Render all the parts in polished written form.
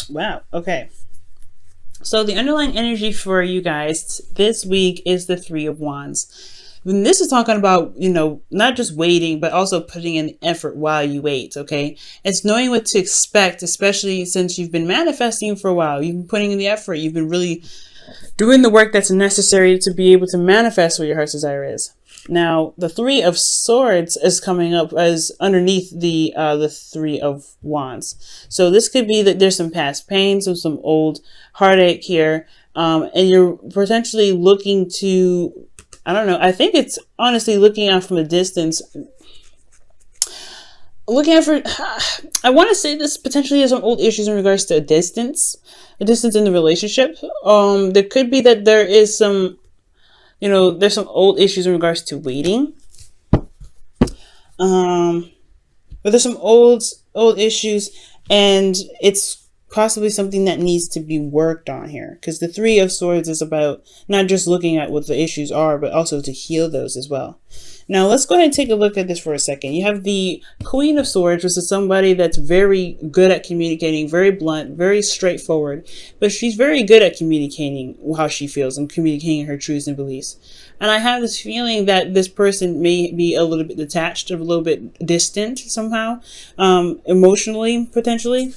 Wow. Okay. So the underlying energy for you guys this week is the Three of Wands. When this is talking about, you know, not just waiting, but also putting in effort while you wait, okay? It's knowing what to expect, especially since you've been manifesting for a while. You've been putting in the effort. You've been really doing the work that's necessary to be able to manifest what your heart's desire is. Now, the Three of Swords is coming up as underneath the Three of Wands. So this could be that there's some past pain, some old heartache here, and you're potentially looking to, I don't know, I think it's honestly looking out from a distance. Looking out for, I want to say this potentially has some old issues in regards to a distance in the relationship. There could be that there is some, you know, there's some old issues in regards to waiting. But there's some old issues, and it's possibly something that needs to be worked on here, because the Three of Swords is about not just looking at what the issues are, but also to heal those as well. Now let's go ahead and take a look at this for a second. You have the Queen of Swords, which is somebody that's very good at communicating, very blunt, very straightforward, but she's very good at communicating how she feels and communicating her truths and beliefs. And I have this feeling that this person may be a little bit detached, or a little bit distant somehow, emotionally, potentially.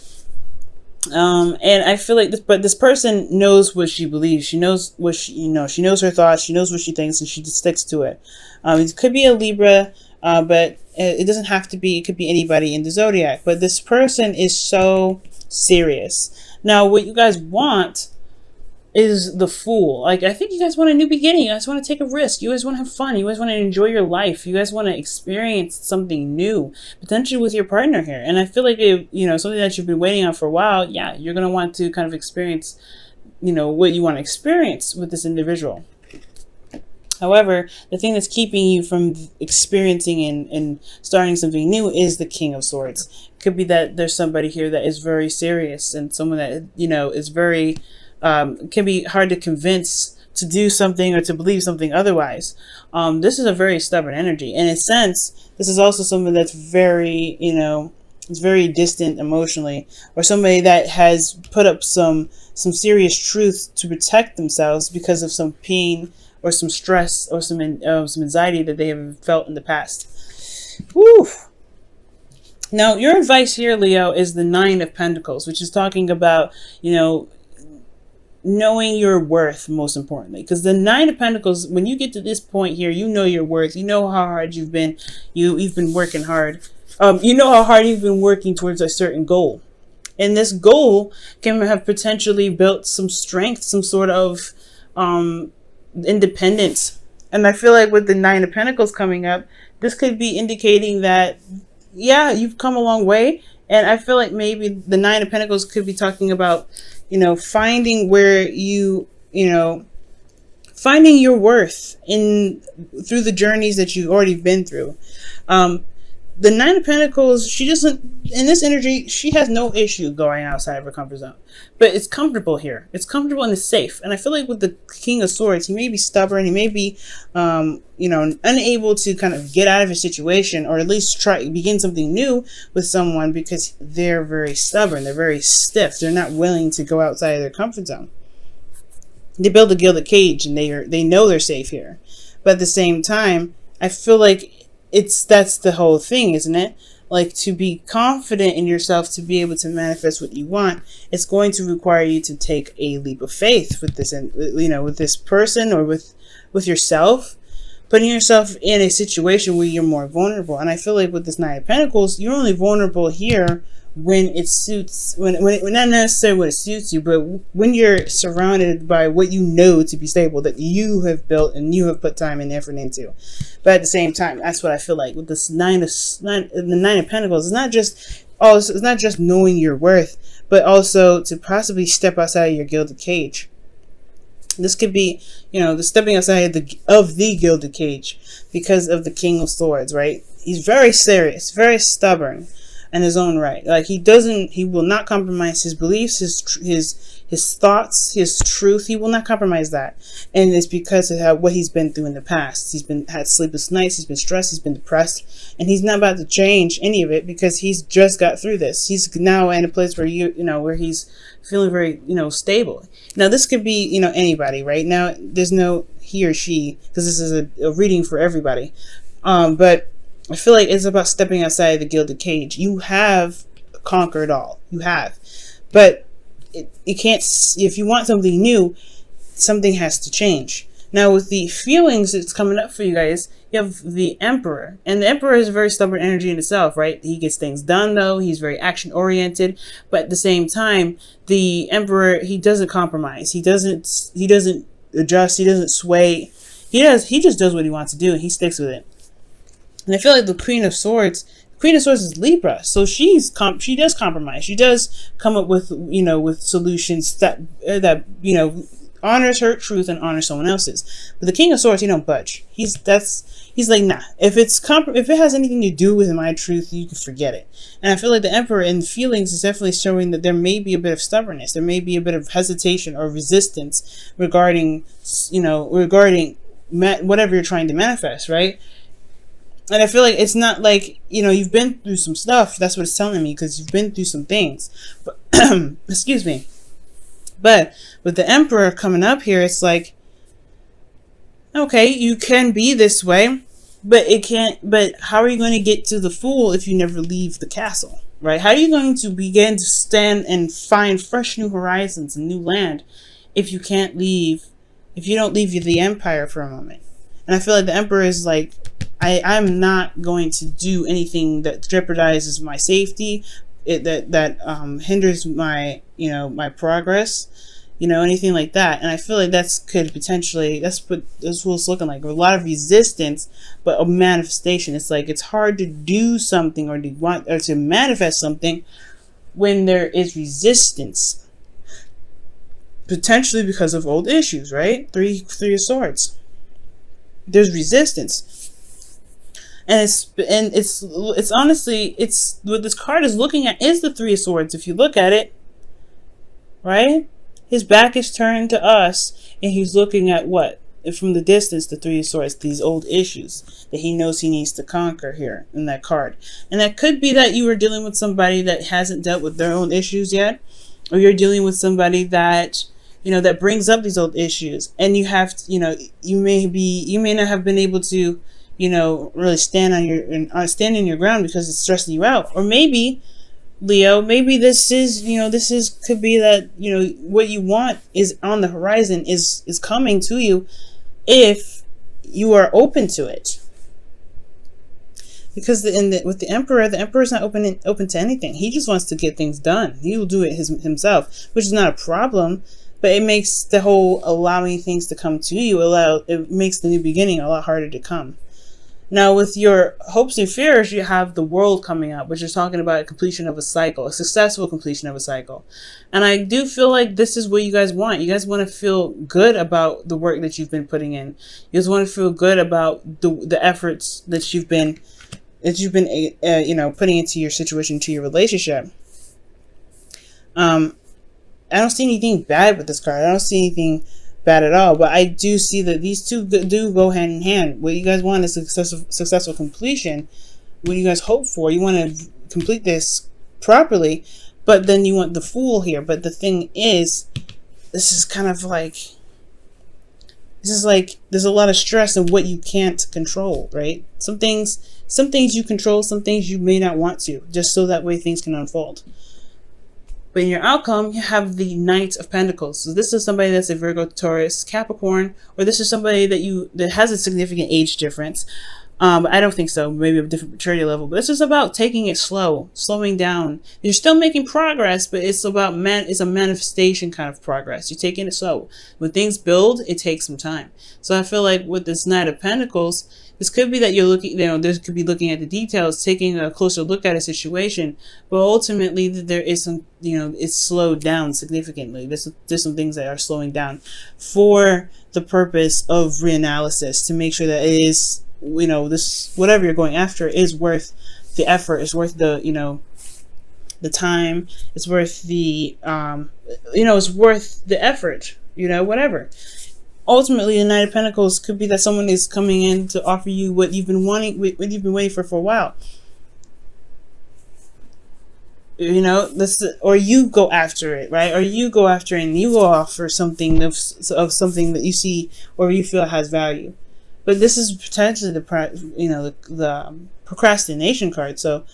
And I feel like this person knows what she believes. She knows what she knows her thoughts. She knows what she thinks, and she just sticks to it. It could be a Libra, but it doesn't have to be. It could be anybody in the zodiac. But this person is so serious. Now, what you guys want is the Fool. Like, I think you guys want a new beginning. You guys want to take a risk. You guys want to have fun. You guys want to enjoy your life. You guys want to experience something new, potentially with your partner here. And I feel like, something that you've been waiting on for a while, yeah, you're going to want to kind of experience, what you want to experience with this individual. However, the thing that's keeping you from experiencing and starting something new is the King of Swords. It could be that there's somebody here that is very serious, and someone that, is very... can be hard to convince to do something or to believe something otherwise. This is a very stubborn energy. In a sense, this is also someone that's very, it's very distant emotionally, or somebody that has put up some serious truth to protect themselves because of some pain or some stress or some anxiety that they have felt in the past. Woo! Now, your advice here, Leo, is the Nine of Pentacles, which is talking about, knowing your worth, most importantly, because the Nine of Pentacles, when you get to this point here, you know your worth. You know how hard you've been. You've been working hard. You know how hard you've been working towards a certain goal, and this goal can have potentially built some strength, some sort of independence. And I feel like with the Nine of Pentacles coming up, this could be indicating that, yeah, you've come a long way. And I feel like maybe the Nine of Pentacles could be talking about, finding where finding your worth through the journeys that you've already been through. The Nine of Pentacles, she doesn't, in this energy, she has no issue going outside of her comfort zone. But it's comfortable here. It's comfortable and it's safe. And I feel like with the King of Swords, he may be stubborn. He may be, unable to kind of get out of a situation, or at least begin something new with someone, because they're very stubborn. They're very stiff. They're not willing to go outside of their comfort zone. They build a gilded cage, and they know they're safe here. But at the same time, I feel like that's the whole thing, isn't it? Like, to be confident in yourself, to be able to manifest what you want, it's going to require you to take a leap of faith with this, with this person, or with yourself, putting yourself in a situation where you're more vulnerable. And I feel like with this Nine of Pentacles, you're only vulnerable here when it suits, when not necessarily when it suits you, but when you're surrounded by what you know to be stable, that you have built and you have put time and effort into. But at the same time, that's what I feel like with this the Nine of Pentacles. It's not just knowing your worth, but also to possibly step outside of your gilded cage. This could be, the stepping outside of the gilded cage, because of the King of Swords, right? He's very serious, very stubborn. in his own right. Like he will not compromise his beliefs, his thoughts, his truth. He will not compromise that. And it's because of what he's been through in the past. He's had sleepless nights, he's been stressed, he's been depressed, and he's not about to change any of it because he's just got through this. He's now in a place where where he's feeling very, stable. Now this could be, anybody, right? Now there's no he or she, because this is a reading for everybody. But I feel like it's about stepping outside the gilded cage. You have conquered all. You have. But you can't, if you want something new, something has to change. Now with the feelings that's coming up for you guys, you have the Emperor. And the Emperor is a very stubborn energy in itself, right? He gets things done though. He's very action oriented. But at the same time, the Emperor, he doesn't compromise. He doesn't adjust. He doesn't sway. He just does what he wants to do and he sticks with it. And I feel like the Queen of Swords is Libra, so she does compromise. She does come up with with solutions that honors her truth and honors someone else's. But the King of Swords, he don't budge. He's like, nah. If it has anything to do with my truth, you can forget it. And I feel like the Emperor in feelings is definitely showing that there may be a bit of stubbornness, there may be a bit of hesitation or resistance regarding whatever you're trying to manifest, right? And I feel like it's not like, you've been through some stuff. That's what it's telling me, because you've been through some things. But, excuse me. But with the Emperor coming up here, it's like, okay, you can be this way, but how are you going to get to the Fool if you never leave the castle, right? How are you going to begin to stand and find fresh new horizons and new land if you don't leave the Empire for a moment? And I feel like the Emperor is like, I'm not going to do anything that jeopardizes my safety, that hinders my my progress, anything like that. And I feel like that's what it's looking like. A lot of resistance, but a manifestation. It's like it's hard to do something or to manifest something when there is resistance, potentially because of old issues, right? Three of Swords. There's resistance. And it's honestly, what this card is looking at is the Three of Swords. If you look at it, right? His back is turned to us and he's looking at what? From the distance, the Three of Swords, these old issues that he knows he needs to conquer here in that card. And that could be that you are dealing with somebody that hasn't dealt with their own issues yet, or you're dealing with somebody that that brings up these old issues, and you have you may not have been able to really stand in your ground because it's stressing you out. Or maybe, Leo, maybe this could be that what you want is on the horizon, is coming to you if you are open to it. Because with the Emperor is not open to anything. He just wants to get things done. He will do it himself, which is not a problem. But it makes the whole allowing things to come to you, it makes the new beginning a lot harder to come. Now, with your hopes and fears, you have the World coming up, which is talking about a completion of a cycle, a successful completion of a cycle. And I do feel like this is what you guys want. You guys want to feel good about the work that you've been putting in. You guys want to feel good about the efforts that you've been putting into your situation, to your relationship. I don't see anything bad with this card. I don't see anything bad at all. But I do see that these two do go hand in hand. What you guys want is a successful completion. What you guys hope for, you want to complete this properly. But then you want the Fool here. But the thing is, this is like there's a lot of stress in what you can't control, right? Some things you control, some things you may not want to, just so that way things can unfold. But in your outcome, you have the Knight of Pentacles. So this is somebody that's a Virgo, Taurus, Capricorn, or this is somebody that has a significant age difference. But I don't think so. Maybe a different maturity level. But this is about taking it slow, slowing down. You're still making progress, but it's about it's a manifestation kind of progress. You're taking it slow. When things build, it takes some time. So I feel like with this Knight of Pentacles, this could be that you're looking, this could be looking at the details, taking a closer look at a situation, but ultimately there is some, it's slowed down significantly. There's some things that are slowing down for the purpose of reanalysis, to make sure that it is, this, whatever you're going after is worth the effort, is worth the, the time, it's worth the, it's worth the effort, whatever. Ultimately, the Knight of Pentacles could be that someone is coming in to offer you what you've been wanting, what you've been waiting for a while. Or you go after it, right? Or you go after it and you go offer something of something that you see or you feel has value. But this is potentially the procrastination card. So,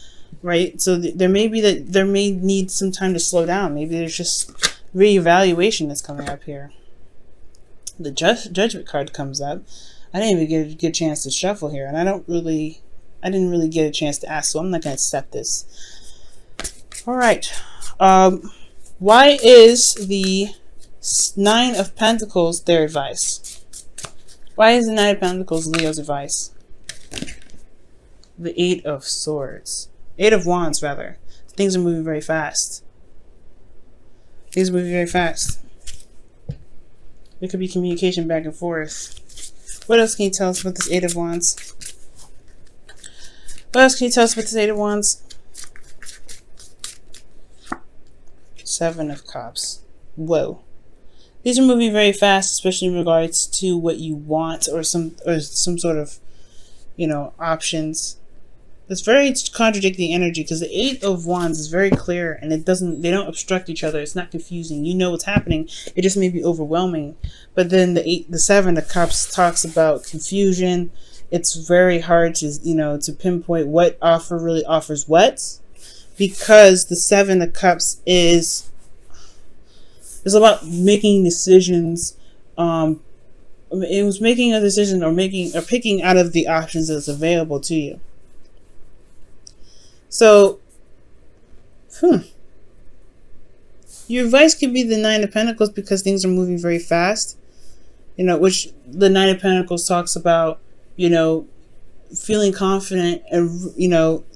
right? So there may need some time to slow down. Maybe there's just reevaluation that's coming up here. The Judgment card comes up. I didn't even get a good chance to shuffle here, and I didn't really get a chance to ask, so I'm not going to accept this. All right. Why is the Nine of Pentacles their advice? Why is the Nine of Pentacles Leo's advice? The Eight of Swords. Eight of Wands, rather. Things are moving very fast. Things are moving very fast. There could be communication back and forth. What else can you tell us about this Eight of Wands? What else can you tell us about this Eight of Wands? Seven of Cups. Whoa. These are moving very fast, especially in regards to what you want or some sort of, options. It's very contradicting energy because the Eight of Wands is very clear and they don't obstruct each other. It's not confusing. You know what's happening. It just may be overwhelming. But then the Seven of Cups talks about confusion. It's very hard to, to pinpoint what offer really offers what. Because the Seven of Cups is about making decisions. It was making a decision or picking out of the options that's available to you. So, your advice could be the Nine of Pentacles because things are moving very fast. Which the Nine of Pentacles talks about, feeling confident and,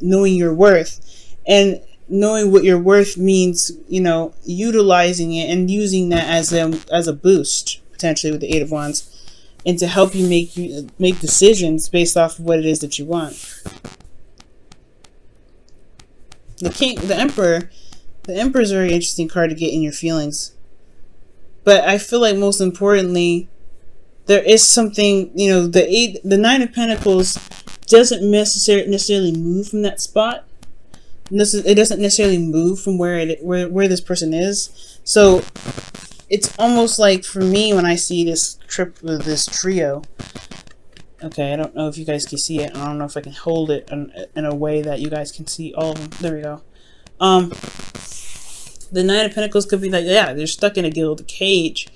knowing your worth. And knowing what your worth means, utilizing it and using that as a boost, potentially with the Eight of Wands, and to help you make decisions based off of what it is that you want. The Emperor is a very interesting card to get in your feelings. But I feel like most importantly, there is something, the Nine of Pentacles doesn't necessarily move from that spot. It doesn't necessarily move from where this person is. So it's almost like for me when I see this trio. Okay, I don't know if you guys can see it. I don't know if I can hold it in a way that you guys can see all of them. There we go. The Nine of Pentacles could be like, yeah, they're stuck in a gilded cage.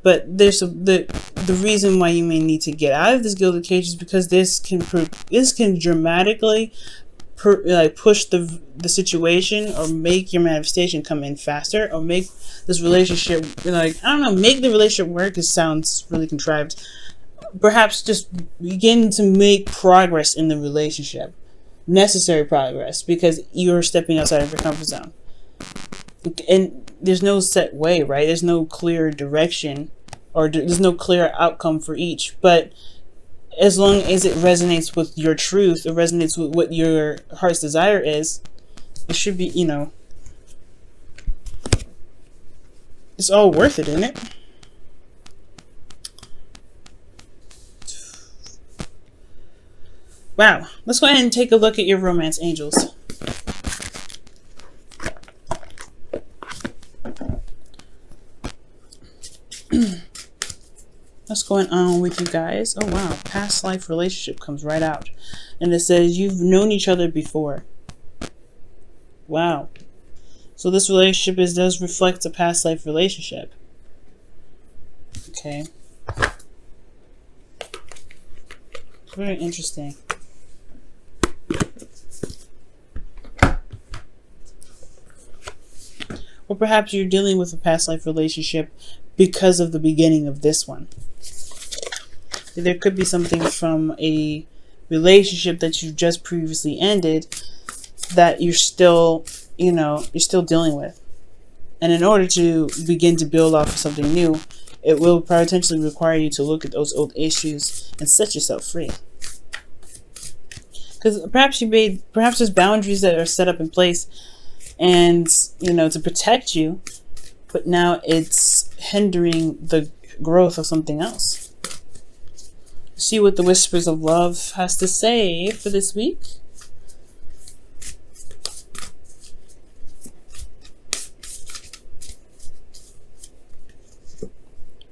But there's the reason why you may need to get out of this gilded cage is because this can dramatically push the situation or make your manifestation come in faster or make this relationship make the relationship work. It sounds really contrived. Perhaps just begin to make progress in the relationship, necessary progress, because you're stepping outside of your comfort zone. And there's no set way, right? There's no clear direction or there's no clear outcome for each, but as long as it resonates with your truth, it resonates with what your heart's desire is, it should be, it's all worth it, isn't it? Wow. Let's go ahead and take a look at your romance angels. What's going on with you guys? Oh wow, past life relationship comes right out. And it says you've known each other before. Wow. So this relationship does reflect a past life relationship. Okay. Very interesting. Or perhaps you're dealing with a past life relationship because of the beginning of this one. There could be something from a relationship that you just previously ended that you're still, you're still dealing with. And in order to begin to build off of something new, it will potentially require you to look at those old issues and set yourself free. Because perhaps there's boundaries that are set up in place and, you know, to protect you, but now it's hindering the growth of something else. See what the Whispers of Love has to say for this week.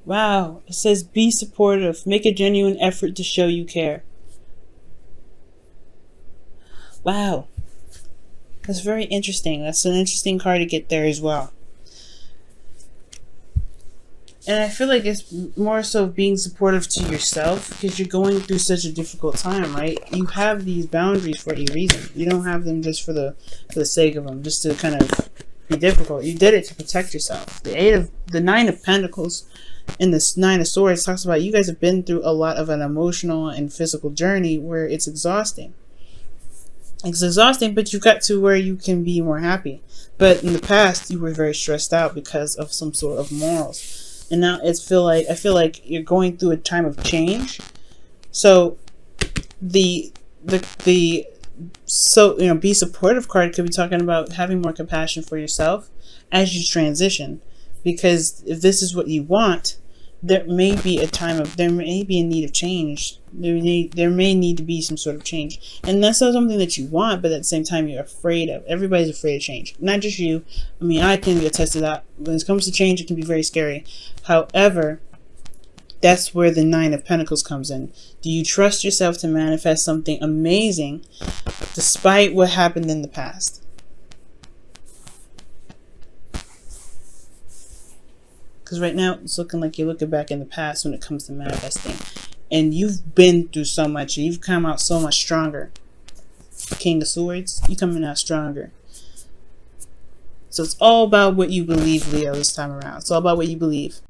Wow, it says be supportive, make a genuine effort to show you care. Wow, that's very interesting. That's an interesting card to get there as well. And I feel like it's more so being supportive to yourself, because you're going through such a difficult time, right? You have these boundaries for a reason. You don't have them just for the sake of them, just to kind of be difficult. You did it to protect yourself. The Nine of Pentacles and the Nine of Swords talks about you guys have been through a lot of an emotional and physical journey where it's exhausting. It's exhausting, but you got to where you can be more happy. But in the past, you were very stressed out because of some sort of morals. And now I feel like you're going through a time of change. So be supportive card could be talking about having more compassion for yourself as you transition. Because if this is what you want, there may be a need of change. There may need to be some sort of change. And that's not something that you want, but at the same time you're afraid of. Everybody's afraid of change. Not just you. I mean, I can attest to that. When it comes to change, it can be very scary. However, that's where the Nine of Pentacles comes in. Do you trust yourself to manifest something amazing despite what happened in the past? Because right now, it's looking like you're looking back in the past when it comes to manifesting. And you've been through so much. And you've come out so much stronger. King of Swords, you're coming out stronger. So it's all about what you believe, Leo, this time around. It's all about what you believe.